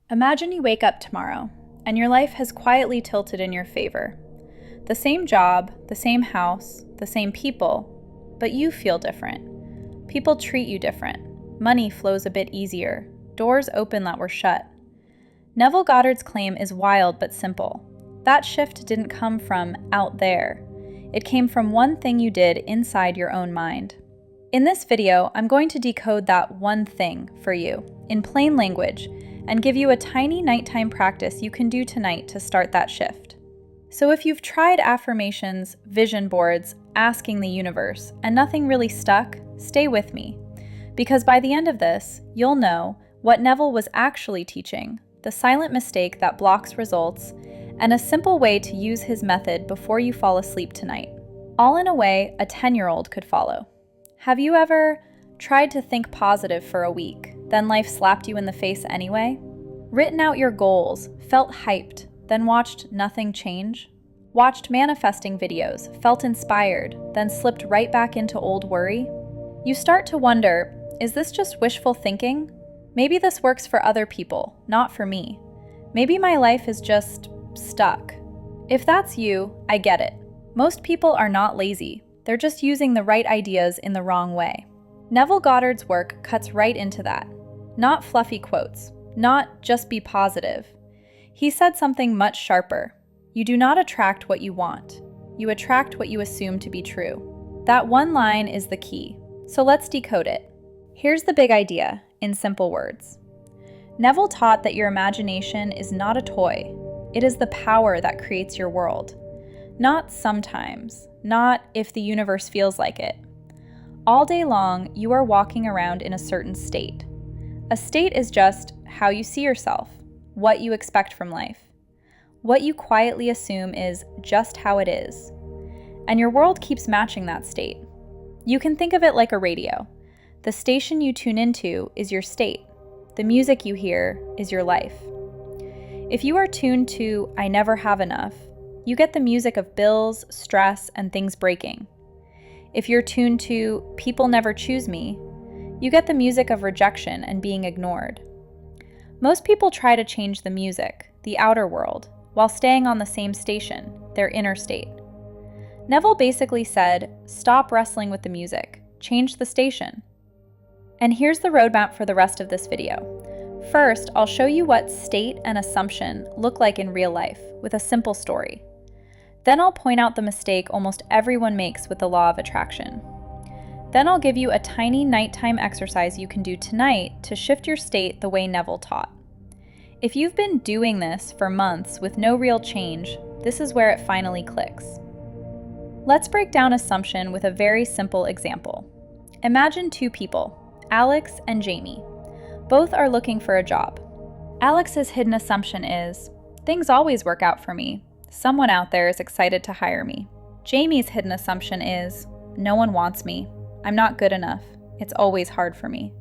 Imagine you wake up tomorrow, and your life has quietly tilted in your favor. The same job, the same house, the same people, but you feel different. People treat you different. Money flows a bit easier. Doors open that were shut. Neville Goddard's claim is wild but simple. That shift didn't come from out there. It came from one thing you did inside your own mind. In this video, I'm going to decode that one thing for you in plain language and give you a tiny nighttime practice you can do tonight to start that shift. So if you've tried affirmations, vision boards, asking the universe, and nothing really stuck, stay with me. Because by the end of this, you'll know what Neville was actually teaching, the silent mistake that blocks results, and a simple way to use his method before you fall asleep tonight. All in a way a 10-year-old could follow. Have you ever tried to think positive for a week, then life slapped you in the face anyway? Written out your goals, felt hyped, then watched nothing change? Watched manifesting videos, felt inspired, then slipped right back into old worry? You start to wonder, is this just wishful thinking? Maybe this works for other people, not for me. Maybe my life is just stuck. If that's you, I get it. Most people are not lazy. They're just using the right ideas in the wrong way. Neville Goddard's work cuts right into that. Not fluffy quotes, not just be positive. He said something much sharper. You do not attract what you want. You attract what you assume to be true. That one line is the key. So let's decode it. Here's the big idea, in simple words. Neville taught that your imagination is not a toy. It is the power that creates your world. Not sometimes, not if the universe feels like it. All day long, you are walking around in a certain state. A state is just how you see yourself, what you expect from life. What you quietly assume is just how it is. And your world keeps matching that state. You can think of it like a radio. The station you tune into is your state. The music you hear is your life. If you are tuned to I never have enough, you get the music of bills, stress, and things breaking. If you're tuned to people never choose me, you get the music of rejection and being ignored. Most people try to change the music, the outer world, while staying on the same station, their inner state. Neville basically said, stop wrestling with the music, change the station. And here's the roadmap for the rest of this video. First, I'll show you what state and assumption look like in real life with a simple story. Then I'll point out the mistake almost everyone makes with the law of attraction. Then I'll give you a tiny nighttime exercise you can do tonight to shift your state the way Neville taught. If you've been doing this for months with no real change, this is where it finally clicks. Let's break down assumption with a very simple example. Imagine two people, Alex and Jamie. Both are looking for a job. Alex's hidden assumption is, things always work out for me. Someone out there is excited to hire me. Jamie's hidden assumption is, no one wants me. I'm not good enough. It's always hard for me.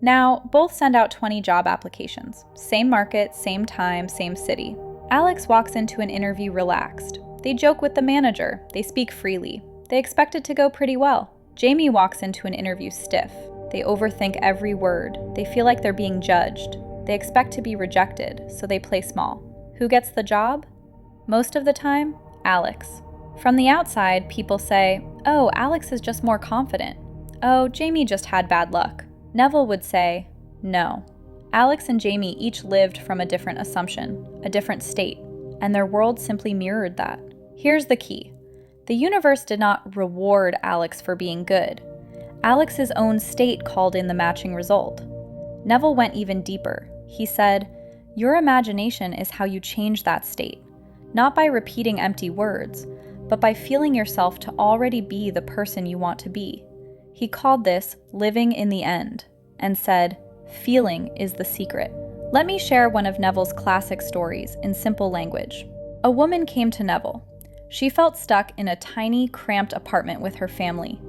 Now, both send out 20 job applications. Same market, same time, same city. Alex walks into an interview relaxed. They joke with the manager. They speak freely. They expect it to go pretty well. Jamie walks into an interview stiff. They overthink every word. They feel like they're being judged. They expect to be rejected, so they play small. Who gets the job? Most of the time, Alex. From the outside, people say, oh, Alex is just more confident. Oh, Jamie just had bad luck. Neville would say, no. Alex and Jamie each lived from a different assumption, a different state, and their world simply mirrored that. Here's the key. The universe did not reward Alex for being good. Alex's own state called in the matching result. Neville went even deeper. He said, your imagination is how you change that state, not by repeating empty words, but by feeling yourself to already be the person you want to be. He called this living in the end and said, feeling is the secret. Let me share one of Neville's classic stories in simple language. A woman came to Neville. She felt stuck in a tiny, cramped apartment with her family.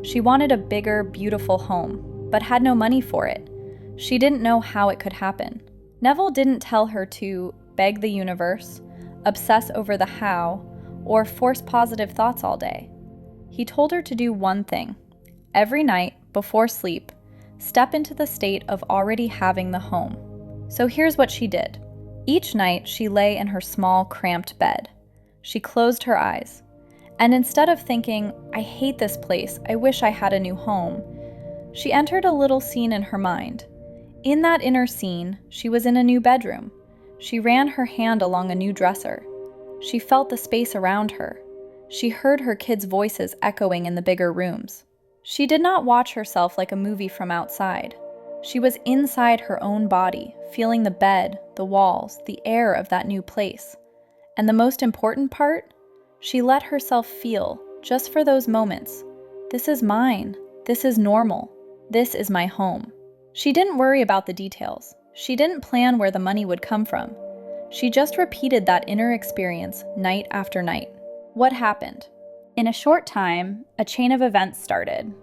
She wanted a bigger, beautiful home, but had no money for it. She didn't know how it could happen. Neville didn't tell her to beg the universe, obsess over the how, or force positive thoughts all day. He told her to do one thing. Every night, before sleep, step into the state of already having the home. So here's what she did. Each night, she lay in her small, cramped bed. She closed her eyes. And instead of thinking, I hate this place, I wish I had a new home, she entered a little scene in her mind. In that inner scene, she was in a new bedroom. She ran her hand along a new dresser. She felt the space around her. She heard her kids' voices echoing in the bigger rooms. She did not watch herself like a movie from outside. She was inside her own body, feeling the bed, the walls, the air of that new place. And the most important part? She let herself feel, just for those moments, this is mine, this is normal, this is my home. She didn't worry about the details. She didn't plan where the money would come from. She just repeated that inner experience night after night. What happened? In a short time, a chain of events started.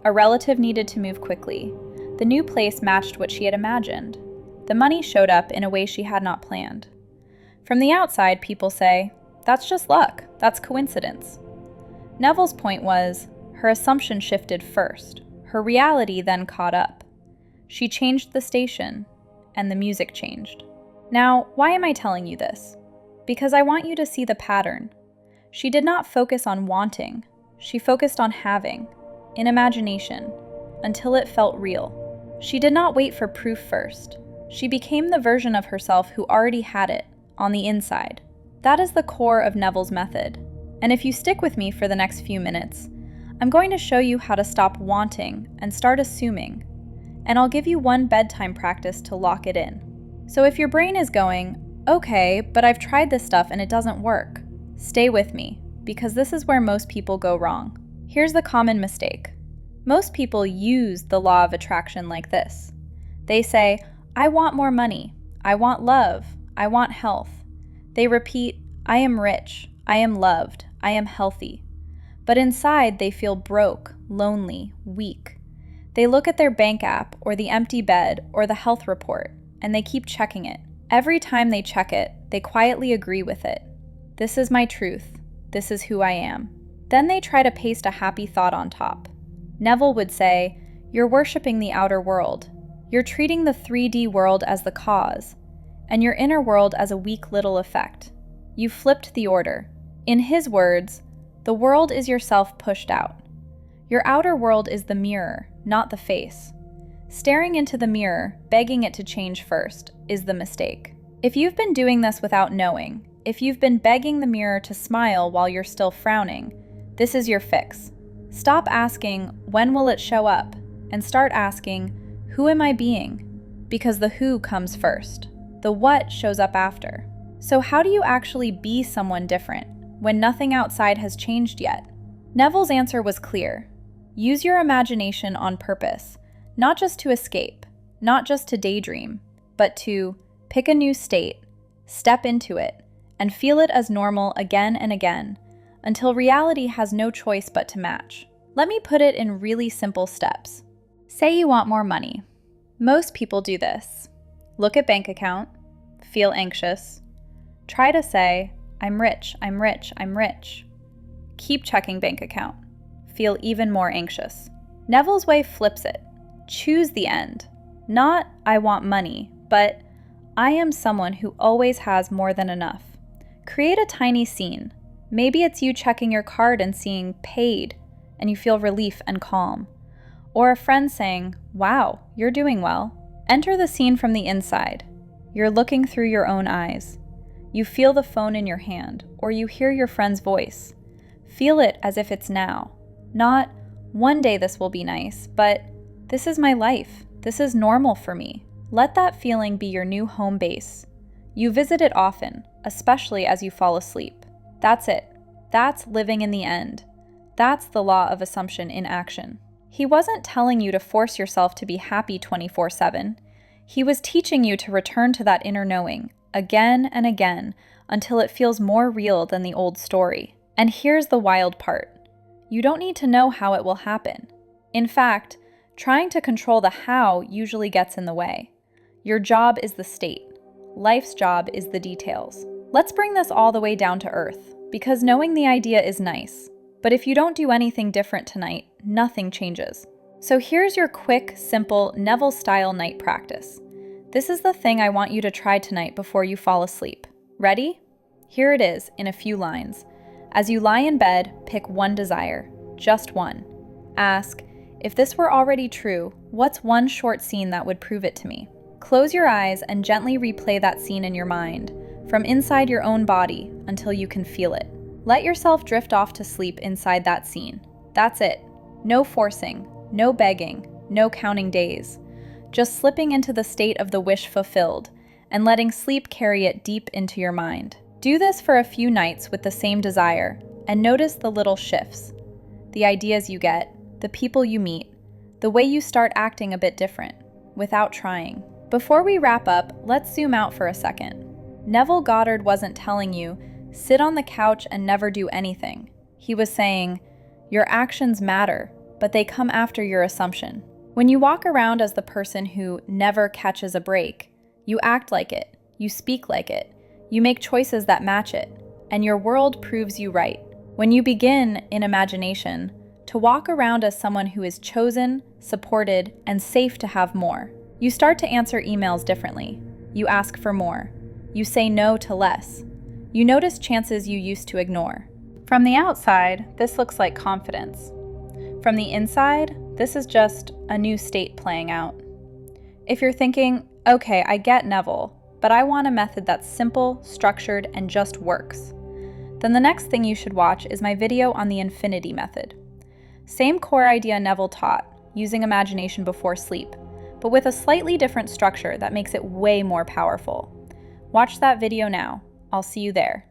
A relative needed to move quickly. The new place matched what she had imagined. The money showed up in a way she had not planned. From the outside, people say, that's just luck, that's coincidence. Neville's point was, her assumption shifted first. Her reality then caught up. She changed the station, and the music changed. Now, why am I telling you this? Because I want you to see the pattern. She did not focus on wanting. She focused on having, in imagination, until it felt real. She did not wait for proof first. She became the version of herself who already had it, on the inside. That is the core of Neville's method. And if you stick with me for the next few minutes, I'm going to show you how to stop wanting and start assuming. And I'll give you one bedtime practice to lock it in. So if your brain is going, okay, but I've tried this stuff and it doesn't work, stay with me, because this is where most people go wrong. Here's the common mistake. Most people use the law of attraction like this. They say, I want more money, I want love, I want health. They repeat, I am rich, I am loved, I am healthy. But inside they feel broke, lonely, weak. They look at their bank app or the empty bed or the health report, and they keep checking it. Every time they check it, they quietly agree with it. This is my truth. This is who I am. Then they try to paste a happy thought on top. Neville would say, you're worshiping the outer world. You're treating the 3D world as the cause, and your inner world as a weak little effect. You flipped the order. In his words, the world is yourself pushed out. Your outer world is the mirror, not the face. Staring into the mirror, begging it to change first, is the mistake. If you've been doing this without knowing, if you've been begging the mirror to smile while you're still frowning, this is your fix. Stop asking, when will it show up? And start asking, who am I being? Because the who comes first. The what shows up after. So how do you actually be someone different when nothing outside has changed yet? Neville's answer was clear. Use your imagination on purpose, not just to escape, not just to daydream, but to pick a new state, step into it, and feel it as normal again and again, until reality has no choice but to match. Let me put it in really simple steps. Say you want more money. Most people do this. Look at bank account, feel anxious. Try to say, I'm rich, I'm rich, I'm rich. Keep checking bank account. Feel even more anxious. Neville's way flips it. Choose the end. Not, I want money, but I am someone who always has more than enough. Create a tiny scene. Maybe it's you checking your card and seeing paid, and you feel relief and calm. Or a friend saying, wow, you're doing well. Enter the scene from the inside. You're looking through your own eyes. You feel the phone in your hand, or you hear your friend's voice. Feel it as if it's now. Not, one day this will be nice, but this is my life. This is normal for me. Let that feeling be your new home base. You visit it often, especially as you fall asleep. That's it. That's living in the end. That's the law of assumption in action. He wasn't telling you to force yourself to be happy 24/7. He was teaching you to return to that inner knowing, again and again, until it feels more real than the old story. And here's the wild part. You don't need to know how it will happen. In fact, trying to control the how usually gets in the way. Your job is the state. Life's job is the details. Let's bring this all the way down to earth, because knowing the idea is nice. But if you don't do anything different tonight, nothing changes. So here's your quick, simple, Neville-style night practice. This is the thing I want you to try tonight before you fall asleep. Ready? Here it is in a few lines. As you lie in bed, pick one desire, just one. Ask, if this were already true, what's one short scene that would prove it to me? Close your eyes and gently replay that scene in your mind, from inside your own body until you can feel it. Let yourself drift off to sleep inside that scene. That's it. No forcing, no begging, no counting days. Just slipping into the state of the wish fulfilled and letting sleep carry it deep into your mind. Do this for a few nights with the same desire and notice the little shifts. The ideas you get, the people you meet, the way you start acting a bit different, without trying. Before we wrap up, let's zoom out for a second. Neville Goddard wasn't telling you, sit on the couch and never do anything. He was saying, your actions matter, but they come after your assumption. When you walk around as the person who never catches a break, you act like it, you speak like it, you make choices that match it, and your world proves you right. When you begin, in imagination, to walk around as someone who is chosen, supported, and safe to have more, you start to answer emails differently. You ask for more. You say no to less. You notice chances you used to ignore. From the outside, this looks like confidence. From the inside, this is just a new state playing out. If you're thinking, okay, I get Neville, but I want a method that's simple, structured, and just works, then the next thing you should watch is my video on the infinity method. Same core idea Neville taught, using imagination before sleep, but with a slightly different structure that makes it way more powerful. Watch that video now. I'll see you there.